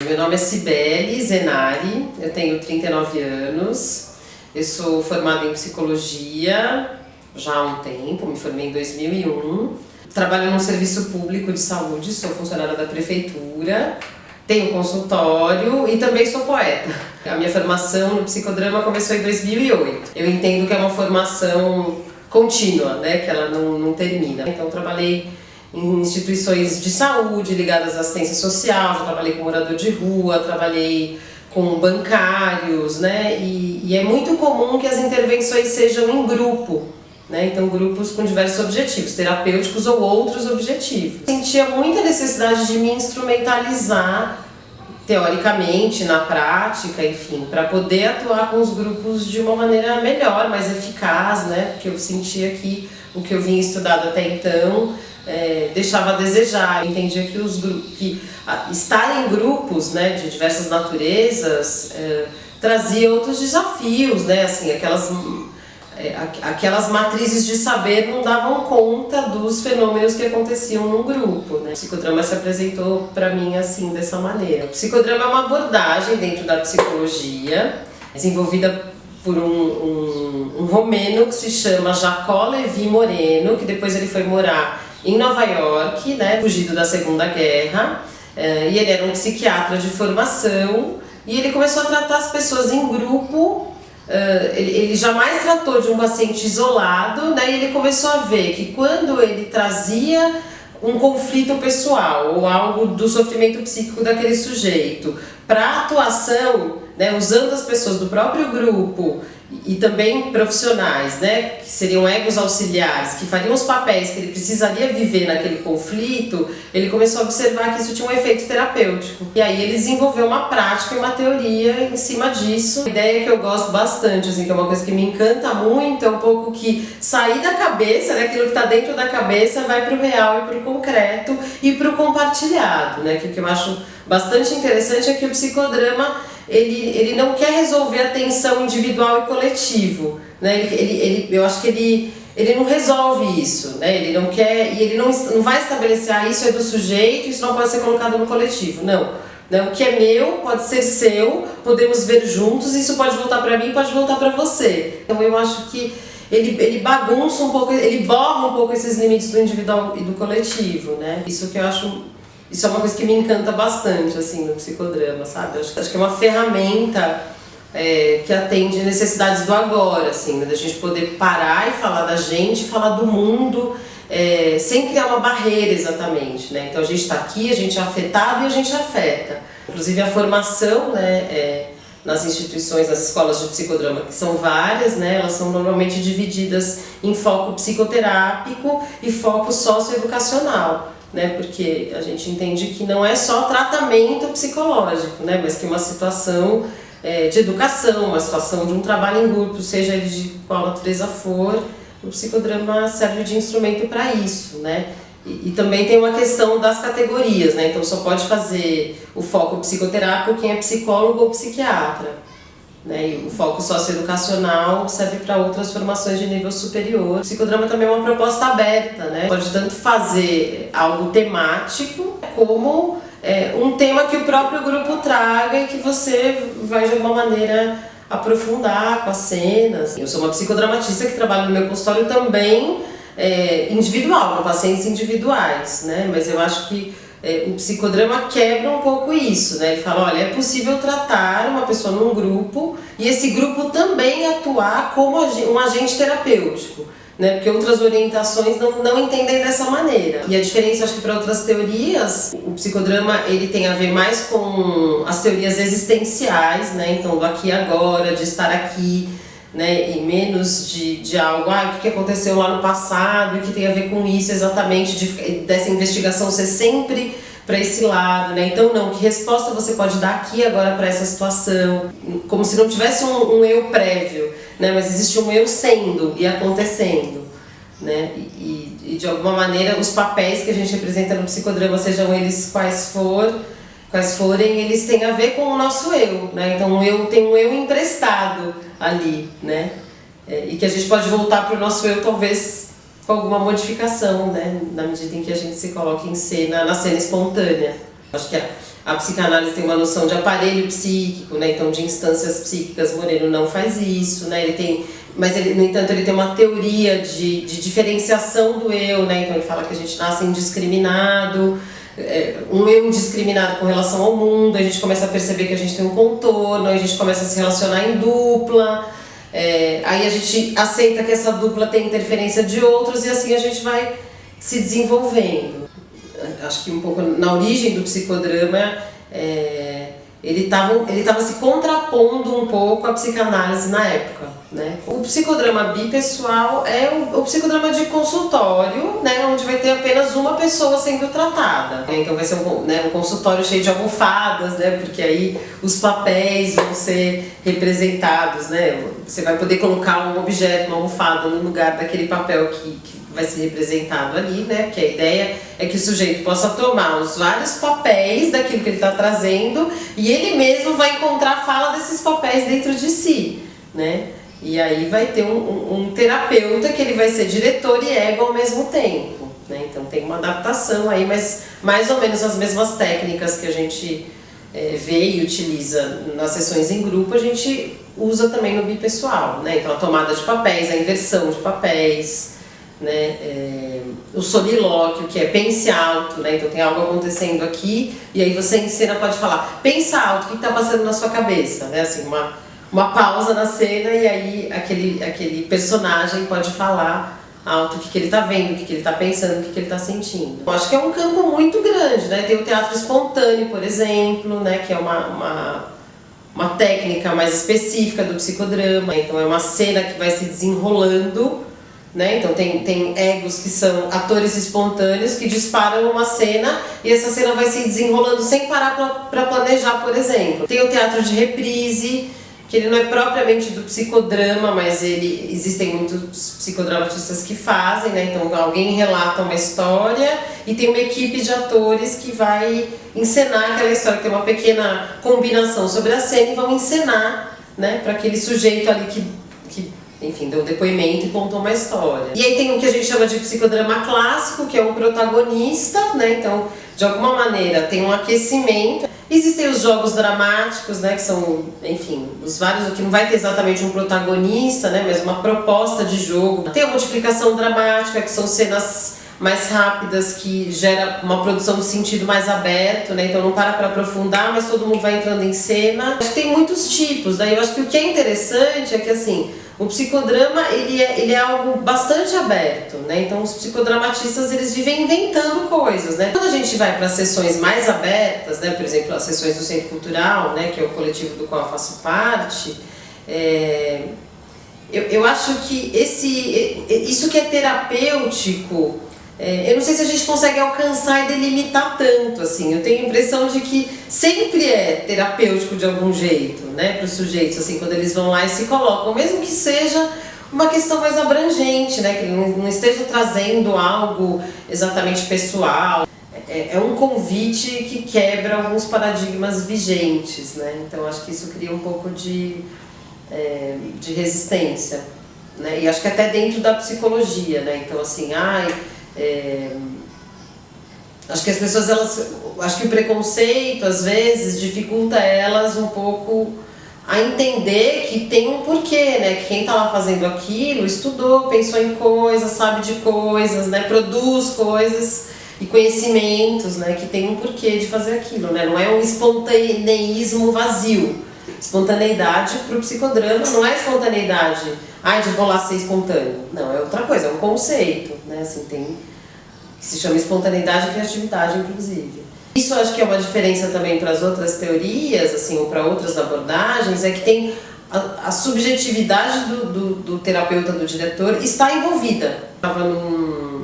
Meu nome é Cibele Zenari, eu tenho 39 anos, eu sou formada em psicologia já há um tempo, me formei em 2001. Trabalho num serviço público de saúde, sou funcionária da prefeitura, tenho consultório e também sou poeta. A minha formação no psicodrama começou em 2008. Eu entendo que é uma formação contínua, né, que ela não termina. Então trabalhei em instituições de saúde ligadas à assistência social, já trabalhei com morador de rua, trabalhei com bancários, né, e é muito comum que as intervenções sejam em grupo, né, então grupos com diversos objetivos, terapêuticos ou outros objetivos. Sentia muita necessidade de me instrumentalizar teoricamente, na prática, enfim, para poder atuar com os grupos de uma maneira melhor, mais eficaz, né, porque eu sentia que o que eu vinha estudado até então deixava a desejar. Eu entendia que estar em grupos, né, de diversas naturezas trazia outros desafios, né, assim, aquelas matrizes de saber não davam conta dos fenômenos que aconteciam num grupo, né? O psicodrama se apresentou para mim assim, dessa maneira. O psicodrama é uma abordagem dentro da psicologia, desenvolvida por um romeno que se chama Jacó Levi Moreno, que depois ele foi morar em Nova York, né, fugido da Segunda Guerra, e ele era um psiquiatra de formação, e ele começou a tratar as pessoas em grupo. Ele jamais tratou de um paciente isolado, né, e ele começou a ver que quando ele trazia um conflito pessoal ou algo do sofrimento psíquico daquele sujeito para a atuação, né, usando as pessoas do próprio grupo e também profissionais, né, que seriam egos auxiliares, que fariam os papéis que ele precisaria viver naquele conflito, ele começou a observar que isso tinha um efeito terapêutico. E aí ele desenvolveu uma prática e uma teoria em cima disso. A ideia que eu gosto bastante, assim, que é uma coisa que me encanta muito, é um pouco que sair da cabeça, né, aquilo que está dentro da cabeça, vai para o real e para o concreto e para o compartilhado, né, que o que eu acho bastante interessante é que o psicodrama ele não quer resolver a tensão individual e coletivo, né? Eu acho que ele não resolve isso, né? Ele não quer, e ele não vai estabelecer isso é do sujeito, isso não pode ser colocado no coletivo, não. O que é meu pode ser seu, podemos ver juntos, isso pode voltar para mim, pode voltar para você. Então eu acho que ele bagunça um pouco, ele borra um pouco esses limites do individual e do coletivo, né? Isso que eu acho. Isso é uma coisa que me encanta bastante, assim, no psicodrama, sabe? Acho que é uma ferramenta que atende necessidades do agora, assim, né? Da gente poder parar e falar da gente, falar do mundo, sem criar uma barreira exatamente, né? Então a gente está aqui, a gente é afetado e a gente afeta. Inclusive a formação, né, nas instituições, nas escolas de psicodrama, que são várias, né? Elas são normalmente divididas em foco psicoterápico e foco socioeducacional, né, porque a gente entende que não é só tratamento psicológico, né, mas que uma situação de educação, uma situação de um trabalho em grupo, seja ele de qual natureza for, o psicodrama serve de instrumento para isso, né, e também tem uma questão das categorias, né, então só pode fazer o foco psicoterápico quem é psicólogo ou psiquiatra. E o foco socioeducacional serve para outras formações de nível superior. O psicodrama também é uma proposta aberta, né? Pode tanto fazer algo temático como um tema que o próprio grupo traga e que você vai de alguma maneira aprofundar com as cenas. Eu sou uma psicodramatista que trabalha no meu consultório também individual, com pacientes individuais, né? Mas eu acho que o psicodrama quebra um pouco isso, né? Ele fala, olha, é possível tratar uma pessoa num grupo e esse grupo também atuar como um agente terapêutico, né? Porque outras orientações não entendem dessa maneira. E a diferença, acho que para outras teorias, o psicodrama ele tem a ver mais com as teorias existenciais, né? Então, do aqui e agora, de estar aqui, né, e menos de algo, o que aconteceu lá no passado e que tem a ver com isso exatamente, dessa investigação ser sempre para esse lado, né? Então não, que resposta você pode dar aqui agora para essa situação, como se não tivesse um eu prévio, né? Mas existe um eu sendo e acontecendo, né? E de alguma maneira os papéis que a gente representa no psicodrama, sejam eles quais forem, eles têm a ver com o nosso eu, né? Então eu tem um eu emprestado ali, né? E que a gente pode voltar para o nosso eu talvez com alguma modificação, né? Na medida em que a gente se coloca em cena, na cena espontânea. Acho que a psicanálise tem uma noção de aparelho psíquico, né? Então de instâncias psíquicas. Moreno não faz isso, né? Mas ele, no entanto, ele tem uma teoria de diferenciação do eu, né? Então ele fala que a gente nasce indiscriminado, um eu indiscriminado com relação ao mundo, a gente começa a perceber que a gente tem um contorno, a gente começa a se relacionar em dupla, aí a gente aceita que essa dupla tem interferência de outros e assim a gente vai se desenvolvendo. Acho que um pouco na origem do psicodrama, ele estava se contrapondo um pouco à psicanálise na época, né? O psicodrama bipessoal é o psicodrama de consultório, né, onde vai ter apenas uma pessoa sendo tratada. Então vai ser um consultório cheio de almofadas, né, porque aí os papéis vão ser representados, né? Você vai poder colocar um objeto, uma almofada, no lugar daquele papel que vai ser representado ali, né? Porque a ideia é que o sujeito possa tomar os vários papéis daquilo que ele está trazendo e ele mesmo vai encontrar a fala desses papéis dentro de si, né? E aí vai ter um terapeuta que ele vai ser diretor e ego ao mesmo tempo, né? Então tem uma adaptação aí, mas mais ou menos as mesmas técnicas que a gente vê e utiliza nas sessões em grupo, a gente usa também no bipessoal, né? Então a tomada de papéis, a inversão de papéis, né? O solilóquio, que é pense alto, né? Então tem algo acontecendo aqui e aí você em cena pode falar, pensa alto, o que está passando na sua cabeça, né? Assim, uma pausa na cena e aí aquele personagem pode falar alto o que ele está vendo, o que ele está pensando, o que ele está sentindo. Eu acho que é um campo muito grande, né? Tem o teatro espontâneo, por exemplo, né? Que é uma técnica mais específica do psicodrama. Então é uma cena que vai se desenrolando, né? Então tem egos que são atores espontâneos que disparam uma cena e essa cena vai se desenrolando sem parar para planejar, por exemplo. Tem o teatro de reprise, que ele não é propriamente do psicodrama, mas existem muitos psicodramatistas que fazem, né? Então alguém relata uma história e tem uma equipe de atores que vai encenar aquela história, tem uma pequena combinação sobre a cena e vão encenar, né? Para aquele sujeito ali que enfim, deu depoimento e contou uma história. E aí tem o que a gente chama de psicodrama clássico, que é um protagonista, né? Então, de alguma maneira, tem um aquecimento. Existem os jogos dramáticos, né? Que são, enfim, os vários, que não vai ter exatamente um protagonista, né? Mas uma proposta de jogo. Tem a multiplicação dramática, que são cenas mais rápidas, que gera uma produção de sentido mais aberto, né? Então não para aprofundar, mas todo mundo vai entrando em cena. Acho que tem muitos tipos, daí eu acho que o que é interessante é que, assim, o psicodrama, ele é algo bastante aberto, né? Então os psicodramatistas, eles vivem inventando coisas, né? Quando a gente vai para sessões mais abertas, né? Por exemplo, as sessões do Centro Cultural, né? Que é o coletivo do qual eu faço parte, eu acho que isso que é terapêutico, eu não sei se a gente consegue alcançar e delimitar tanto, assim. Eu tenho a impressão de que sempre é terapêutico de algum jeito, né, para os sujeitos, assim, quando eles vão lá e se colocam, mesmo que seja uma questão mais abrangente, né, que ele não esteja trazendo algo exatamente pessoal. É um convite que quebra alguns paradigmas vigentes, né, então acho que isso cria um pouco de resistência, né, e acho que até dentro da psicologia, né, então assim, acho que as pessoas, acho que o preconceito às vezes dificulta elas um pouco a entender que tem um porquê, né? Que quem está lá fazendo aquilo estudou, pensou em coisas, sabe de coisas, né? Produz coisas e conhecimentos, né? Que tem um porquê de fazer aquilo, né? Não é um espontaneísmo vazio. Espontaneidade para o psicodrama não é espontaneidade, de vou lá ser espontâneo. Não, é outra coisa, é um conceito, né? Assim, que se chama espontaneidade e criatividade, inclusive. Isso eu acho que é uma diferença também para as outras teorias, assim, ou para outras abordagens, é que tem a subjetividade do terapeuta, do diretor, está envolvida.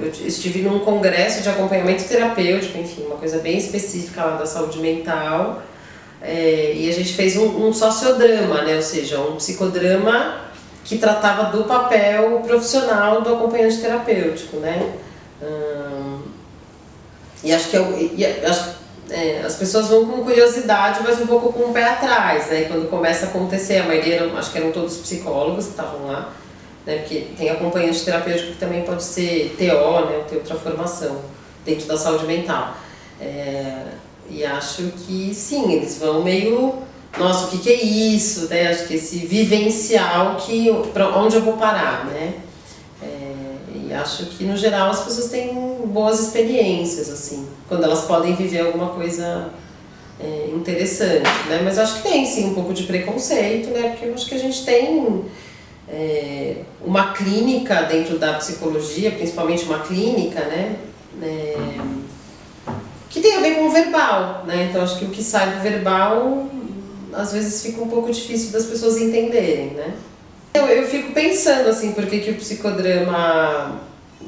Eu estive num congresso de acompanhamento terapêutico, enfim, uma coisa bem específica lá da saúde mental, e a gente fez um sociodrama, né? Ou seja, um psicodrama que tratava do papel profissional do acompanhante terapêutico, né? E acho que as pessoas vão com curiosidade, mas um pouco com o pé atrás, né? Quando começa a acontecer, a maioria, acho que eram todos psicólogos que estavam lá, né? Porque tem acompanhante terapêutico que também pode ser TO, né? Ou ter outra formação dentro da saúde mental. E acho que sim, eles vão meio, nossa, o que que é isso, né? Acho que esse vivencial, pra onde eu vou parar, né? E acho que no geral as pessoas têm boas experiências, assim, quando elas podem viver alguma coisa interessante, né? Mas acho que tem sim um pouco de preconceito, né? Porque eu acho que a gente tem uma clínica dentro da psicologia, principalmente uma clínica, né? Que tem a ver com o verbal, né? Então acho que o que sai do verbal às vezes fica um pouco difícil das pessoas entenderem, né? Eu fico pensando assim, por que que o psicodrama,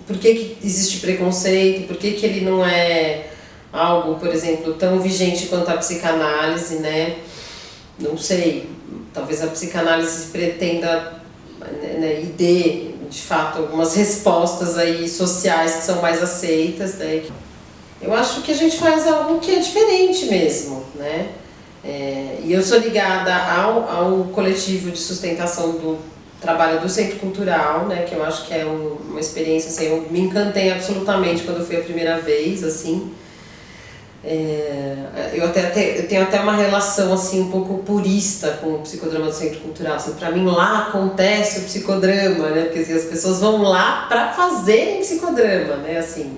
por que que existe preconceito, por que que ele não é algo, por exemplo, tão vigente quanto a psicanálise, né? Não sei, talvez a psicanálise pretenda, né, e dê, de fato, algumas respostas aí sociais que são mais aceitas, né? Eu acho que a gente faz algo que é diferente mesmo, né? E eu sou ligada ao coletivo de sustentação do trabalho do Centro Cultural, né? Que eu acho que é uma experiência, assim, eu me encantei absolutamente quando eu fui a primeira vez, assim. Eu tenho até uma relação assim um pouco purista com o psicodrama do Centro Cultural. Assim, para mim lá acontece o psicodrama, né? Porque assim, as pessoas vão lá para fazerem psicodrama, né? Assim,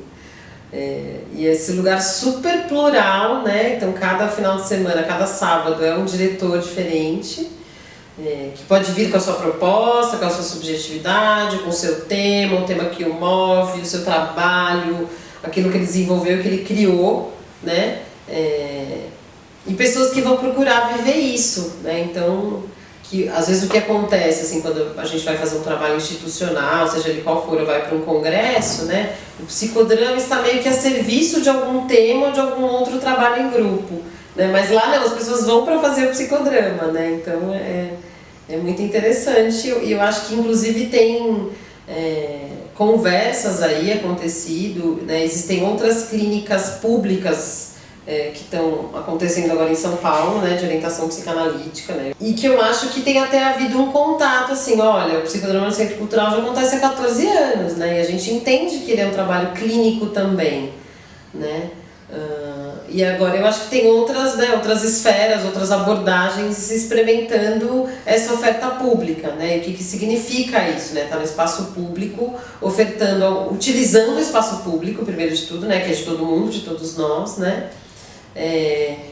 e esse lugar super plural, né? Então cada final de semana, cada sábado é um diretor diferente, que pode vir com a sua proposta, com a sua subjetividade, com o seu tema, o tema que o move, o seu trabalho, aquilo que ele desenvolveu, que ele criou, né? E pessoas que vão procurar viver isso, né? Então, que às vezes o que acontece assim, quando a gente vai fazer um trabalho institucional, seja ele qual for, ou vai para um congresso, né? O psicodrama está meio que a serviço de algum tema ou de algum outro trabalho em grupo, né? Mas lá não, as pessoas vão para fazer o psicodrama, né? Então é muito interessante, e eu acho que inclusive tem conversas aí acontecido, né? Existem outras clínicas públicas que estão acontecendo agora em São Paulo, né, de orientação psicanalítica, né, e que eu acho que tem até havido um contato, assim, olha, o psicodrama no Centro Cultural já acontece há 14 anos, né, e a gente entende que ele é um trabalho clínico também, né, e agora eu acho que tem outras, né, outras esferas, outras abordagens experimentando essa oferta pública, né, e o que significa isso, né, tá no espaço público, ofertando, utilizando o espaço público, primeiro de tudo, né, que é de todo mundo, de todos nós, né,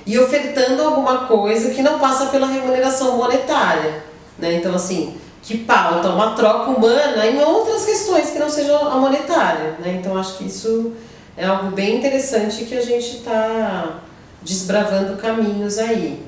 e ofertando alguma coisa que não passa pela remuneração monetária, né? Então assim, que pauta uma troca humana em outras questões que não sejam a monetária, né? Então acho que isso é algo bem interessante que a gente está desbravando caminhos aí.